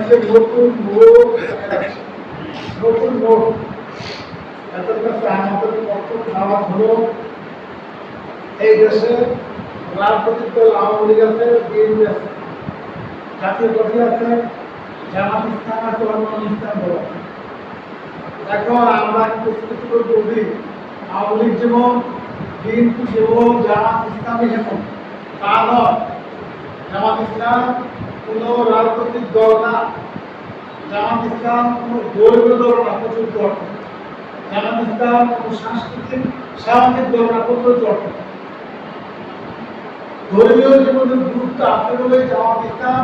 যে নতুন লোক নতুন লোক এদের কাছে আমাদের পক্ষ খাওয়া হলো এই দেশে রাজনৈতিক দল আওয়ামী লীগ আছে, বিএনপি আছে, জাতীয় পার্টি আছে, জামাত ইসলাম আছে, অন্যান্য ইসলাম দল আছে। এখন আমরা কিছু বলি আওয়ামী লীগ যেমন, বিএনপি যেমন, জামাত ইসলামী যেমন, তা নয়। জামাত ইসলাম কোন রাজনৈতিক দল না, জামাত ইসলাম কোন ধর্মীয় দল না, প্রচুর দল। জামাত ইসলাম কোন সাংস্কৃতিক সামাজিক দল না, প্রচুর দল। ধর্মীয় জীবনের গুরুত্ব আছে বলে জামাত ইসলাম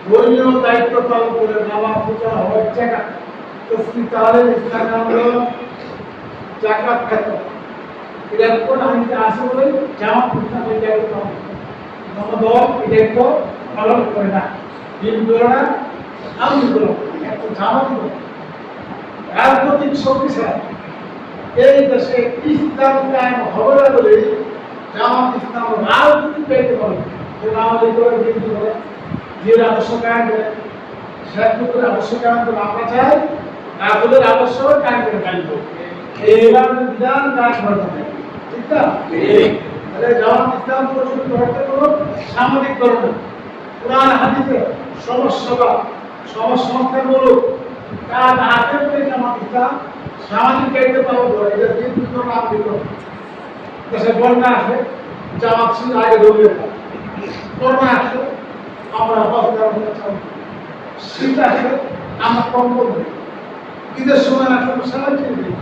ধর্মীয় দায়িত্ব পালন করে নামাজ পূজা হজ জাকাত তসবিহ তাহলিল ইসলামী আন্দোলন জাকাত খাত এটা কোন হাদিসে আছে বলে জামাত ইসলাম এই দায়িত্ব পালন করে। দল এই দায়িত্ব পালন করে না, দিন করে না, আমি করো একটা জামাত রাজনৈতিক শক্তি ছাড়া এই দেশে ইসলাম কায়েম হবে না বলে জামাত ইসলাম রাজনৈতিক দায়িত্ব পালন করে। আওয়ামী লীগ করে, বিএনপি করে, জিয়ার আদর্শ কায়েম করে, শেখ মুজিবের আদর্শ কায়েম করে আমরা চাই, রাজুলের আদর্শ কায়েম করে কায়েম এইবার বিধান কায়েম করে থাকে, ঠিক না? তাহলে জামাত ইসলাম প্রচুর ধরতে কোনো সামাজিক ধর্ম কোরআন হাদিসে সমাজসেবা সমাজসংস্কারমূলক কাজ আছে বলে জামাত ইসলাম সামাজিক দায়িত্ব পালন করে। এটা বিএনপি করে, আওয়ামী লীগ করে। দেশে বন্যা আসে, জামাত ছিল আগে দলীয় বন্যা আসে আমরা শীত আসে আমরা কম্বল দিই, ঈদের সময় আসে আমরা সাহায্য দিই,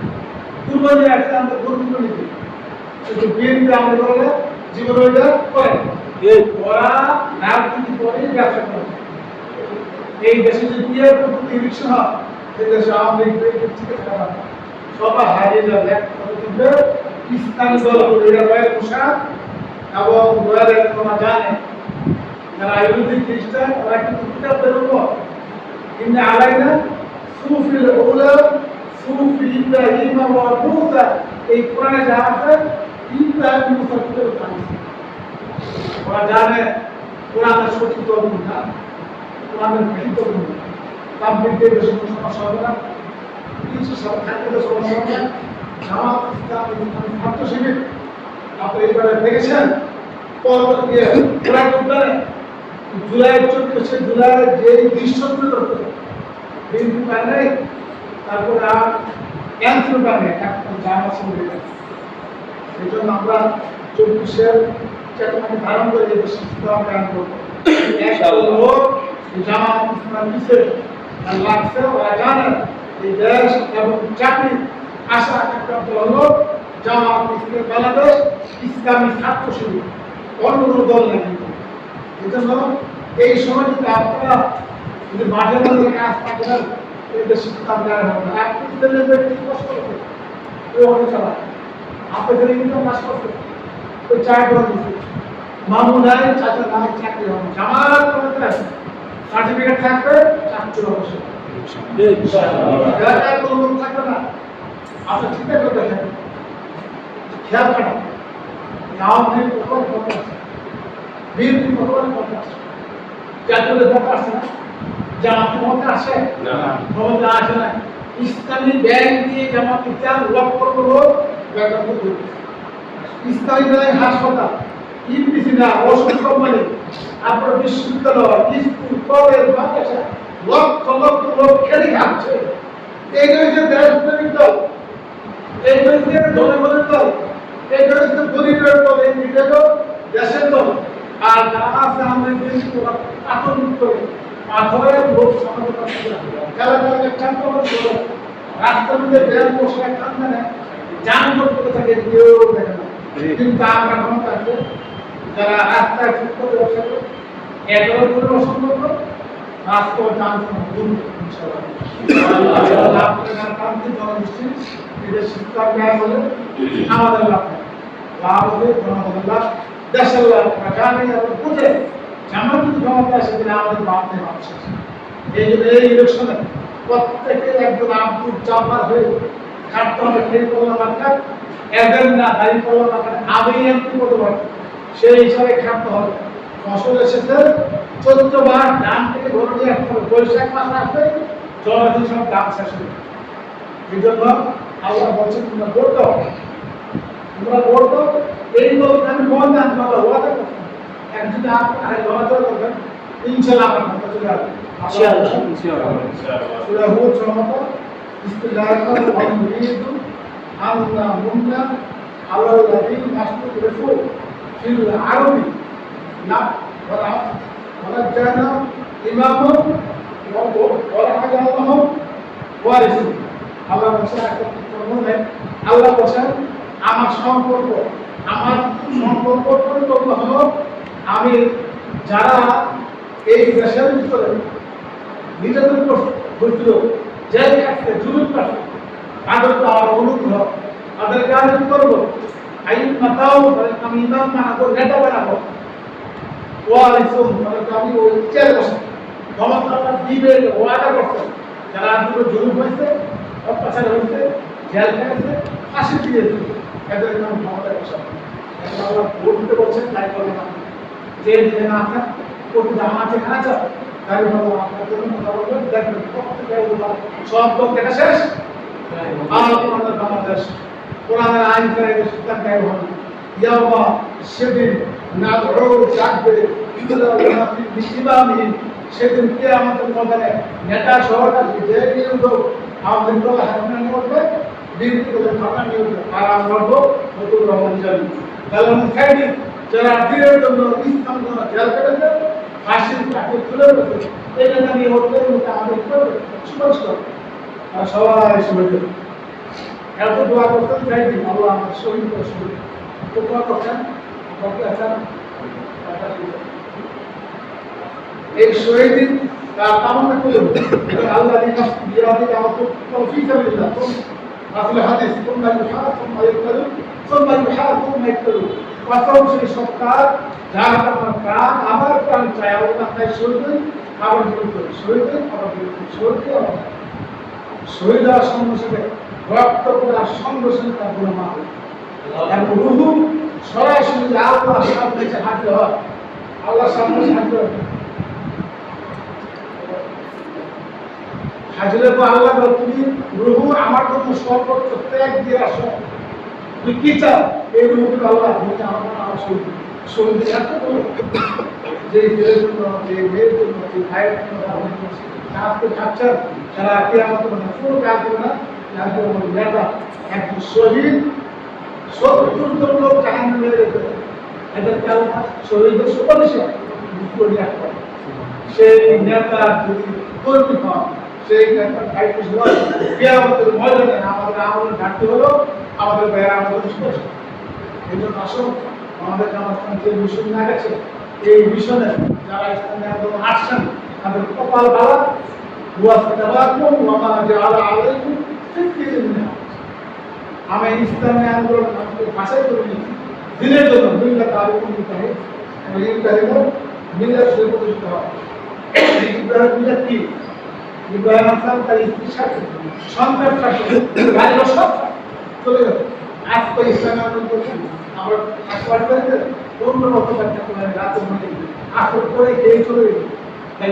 কুরবানি আসে আমরা গরু দিই। কিন্তু বিএনপি আমাদের বলে জীবন ওইটা করে ওরা রাজনীতি করে ব্যবসা করে। এই দেশে যে বিয়ের প্রতি ইলেকশন হয় এই দেশে আওয়ামী লীগ থেকে খারাপ সবাই হারিয়ে যাবে। কিন্তু ইসলামী দল এরা রয়ের পোশাক এবং রয়ের তোমরা জানে যারা ইহুদি খ্রিস্টান ওরা কিন্তু কিতাব বেরোবো কিন্তু আলাইনা সুফিল ওলা সুফি ইব্রাহিম ওয়া মুসা এই কোরআনে যা আছে ইব্রাহিম মুসা কিতাব আছে। ওরা জানে কোরআনের সঠিক ধর্ম না, কোরআনের বিহিত ধর্ম তাবলীগের বেশি সমস্যা হবে না, কিছু সব থাকলে সমস্যা হবে না। জামাত ইসলাম ছাত্র শিবির আপনি এবারে দেখেছেন পরবর্তী কোরআন উদ্যানে জুলাই 14 জুলাই যে দৃশ্য তুলে ধরতে বিএনপি পায় নাই, তারপরে আর ক্যান্সেল পাবে একটা জামা সঙ্গে। এই জন্য আমরা 24-এর চেতনাকে ধারণ করে এই ইসলাম কায়েম করবো। জামাত ইসলাম কিসে লাগছে ওরা জানে এই দেশ এবং চাকরি আশা একটা হলো জামাত ইসলামী বাংলাদেশ ইসলামী ছাত্র শিবির, অন্য কোনো দল নেই। এই জন্য এই সময় যদি আপনারা যদি মাঠে মাঠে কাজ পাবেন এই দেশে ইসলাম কায়েম হবে না। আপনি সেলিব্রিটি কষ্ট করতে ওই অনেক চালায় আপনাদের ইনকাম কাজ করতে ওই চাকরি করে দিচ্ছে মামু নাই চাচা নাই চাকরি হবে জামাত করতে আছে সার্টিফিকেট থাকবে চাকরি অবশ্যই থাকবে না। আপনার চিন্তা করে দেখেন খেয়াল করেন আওয়ামী লীগ কখন কত আছে, বিএনপি কখন কত আছে, জাতীয় কত আছে না, জামাত কত আসে ক্ষমতা আসে না। ইসলামী ব্যাংক দিয়ে জামাত ইসলাম লক্ষ লোক বেতন করতে, ইসলামী ব্যাংক হাসপাতাল, ইপিসি না, ওষুধ কোম্পানি, আপনার বিশ্ববিদ্যালয়, স্কুল, কলেজ, মাদ্রাসা লক্ষ লক্ষ লোক খেলে খাচ্ছে। এই হচ্ছে দেশপ্রেমিক দল, এই হচ্ছে জনগণের দল, এই হচ্ছে গরিবের দল, এই বিবেক দেশের দল। আর যারা আছে আমাদের দেশে আতঙ্ক করে পাথরের লোক সমাজের খেলা খেলা চান্ত রাস্তার মধ্যে ব্যায়াম বসে ঠান্ডা নেয় যানজট করে থাকে কেউ দেখে না। কিন্তু আমরা ক্ষমতা আছে যারা রাস্তায় ফুটপাতে বসে এগারো করে অসম্ভব রাস্তা যানজট দূর জনগোষ্ঠী এদের শিক্ষা জ্ঞান হলে আমাদের লাভ লাভ হবে, জনগণের লাভ, দেশের লাভ। জানি এবং বুঝে যেমন যদি ক্ষমতা আসে সেদিন আমাদের ভাবতে ভাবছে। এই জন্য এই ইলেকশনে প্রত্যেকে একজন আব্দুল জাব্বার হয়ে খাটতে হবে। খেয়ে করলাম আপনার এদের না দাঁড়িয়ে করলাম আপনার আমি এমপি করতে পারি সেই হিসাবে খাটতে হবে। ফসল এসেছে, চৈত্র মাস ধান থেকে ধরে নিয়ে আসতে হবে, বৈশাখ মাস আসবে জলদি সব দাম শেষ হয়ে যাবে। এই জন্য আল্লাহ বলছেন তোমরা ভোট দাও, তোমরা ভোট দাও। এই দল আমি ময়দান বাবা ওয়াদা করছি, একদিন আপনার লড়াচড়া করবেন, ইনশাআল্লাহ আমার কথা চলে আসবে। সূরা হুদ সমাপ্ত। বিসমিল্লাহির রহমানির রহিম। আল্লাহ মুন্না আলাল্লাযী নাসতুরিফু ফিল আরবি না ওয়ালা জানা ইমামুন ওয়া হাজাল্লাহু ওয়ারিসুন। আল্লাহ বলেন একটা প্রমাণ, আল্লাহ বলেন আমার সম্পর্ক পরিপক্ক হলো, আমি যারা এই দেশের ভিতরে নিজেদের করছিল যে একটা জুলুম করছে তাদের তো আমার অনুগ্রহ, তাদেরকে আমি করবো আইন মাতাও, তাদেরকে আমি ইমাম বানাবো, নেতা বানাবো, ওয়ারিসুন, তাদেরকে আমি ওই চেয়ারে বসাবো। ক্ষমতা দিবে ওয়াদা করছে, যারা দুটো জুলুম হয়েছে, অত্যাচার হয়েছে, জেল খেয়েছে, ফাঁসি দিয়েছে, এদেরকে আমি ক্ষমতায় বসাবো। আল্লাহ ভোট দিতে বলছেন, তাই করবেন আপনি যে দিকে না থাক প্রতি জামাতে খাঁচা তাই বলো আপনার জন্য কথা বলবেন, দেখবেন প্রত্যেকে সব লোক দেখা শেষ। আর আমাদের বাংলাদেশ কোরআনের আইন করে সিদ্ধান্ত নেয় হবে ইয়াওমা সেদিন নাদউ জাগবে ইমামিন, সেদিন কিয়ামতের ময়দানে নেতা সরকার যে নিয়োগ আমাদের তো হাসনা করবে, বিরোধী দলের খাতা নিয়োগ আর আমরা নতুন রহমান জানি কালাম খাইনি, যারা দিনের জন্য ইসলাম জন্য জেল কেটেছে, ফাঁসির কাঠে তুলে রেখেছে, এটা নিয়ে ওদের মধ্যে আমাদের করবে সুপারিশ করবে। আর সবাই শুনেছে এত দোয়া করতেন, চাইছি আল্লাহ আমার শহীদ করে শহীদ তো দোয়া করতেন। এই শহীদ তার কামনা করলেন আল্লাহ বিরাদি আমার তৌফিক বিল্লাহ আসলে হাদিস তোমরা ইউহাদ তোমরা ইকতালু তোমরা ইউহাদ তোমরা ইকতালু প্রথম সেই সত্তার যার আপনার প্রাণ আমার প্রাণ চায় আল্লাহ তাই শহীদ আবার বিরুদ্ধে শহীদ আবার বিরুদ্ধে শহীদ আবার শহীদ হওয়ার সঙ্গে সঙ্গে রক্ত করার সঙ্গে সঙ্গে তার গুণা মাফ এবং রুহু সরাসরি আল্লাহ সামনে হাজির হয়, আল্লাহ সামনে হাজির হয়। হাজিরের পর আল্লাহ তুমি রুহু আমার জন্য সর্বোচ্চ ত্যাগ দিয়ে আসো, তুমি কি চাও এই রুহুকে আল্লাহ তুমি আমার শহীদ শহীদ এত বলো যে ছেলের জন্য, যে মেয়ের জন্য, যে ভাইয়ের জন্য আজকে থাকছেন তারা কে আমাকে পুরো কাজ করে না, নেতা একজন শহীদ ৭০ জন লোক জাহান মেরে গেছে, এদেরকে আল্লাহ শহীদের সুপারিশে করে রাখতে, সেই নেতা যদি কর্মী হন সেই নেতার দায়িত্ব ছিল কিয়ামতের ময়দানে আমাদের আমলের ঘাটতি হলো আমাদের ভাইয়েরা আমাদের সুপারিশ। এই জন্য আসুন আমাদের আমার যে মিশন না গেছে এই মিশনে যারা ইসলামী আন্দোলন আসছেন তাদের কপাল বালা আমি ইসলামী আন্দোলন ভাষাই করে নিয়েছি দিনের জন্য মিল্লাত আলিকুম মুতাহিদ মিল্লাত শুরু প্রতিষ্ঠিত হয়। ইব্রাহিম মিল্লাত কি? ইব্রাহিম আসলাম তার স্ত্রীর সাথে সন্তান সাথে গাড়ি সব চলে গেল। আজ তো ইসলামী আন্দোলন করছি আমরা একবার করেছে 15 বছর রাতে মনে আসর করে খেয়ে চলে গেল, তাই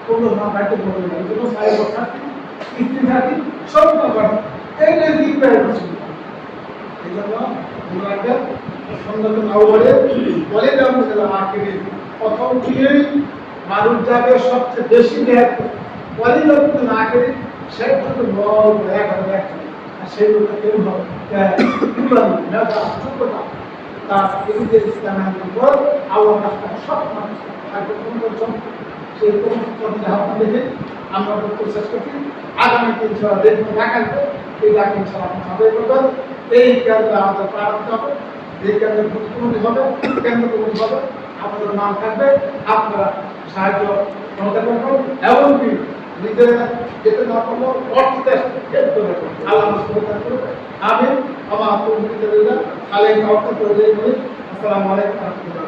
15 মাস বাড়িতে বলে গেল, এই জন্য 6 বছর স্ত্রী থাকি সব ব্যাপার এইটাই ইব্রাহিম ছিল। এই জন্য আমরা সন্ন্যত আউয়ালে বলে আমরা মার্কেটে প্রথম দিয়েই মানুষ যাবে সবচেয়ে বেশি দেখ বলে লোক না করে সেই তো বল এক এক আর সেই লোকটা কেউ হবে নেতা ছোটটা তার এদিকে ইসলামের পর আল্লাহ রাস্তা সব মানুষ থাকবে সেই কোনো হাত দেখে আমরা প্রসেস করছি আগামী 3 সপ্তাহ দেখবো দেখাতে এই ডাকে ইনশাআল্লাহ সবাই করবেন। এই কাজটা আমাদের প্রারম্ভ হবে, এই কাজের ভূতপূর্ণ হবে, কেন্দ্র কমিটি হবে, আপনাদের নাম থাকবে, আপনারা সাহায্য করতে পারবেন এমনকি নিজেরা যেতে না পারবো অর্থে হেল্প করবে আল্লাহ করবে। আমি আমার আত্মীয় আলাইকুম ওয়া রাহমাতুল্লাহ।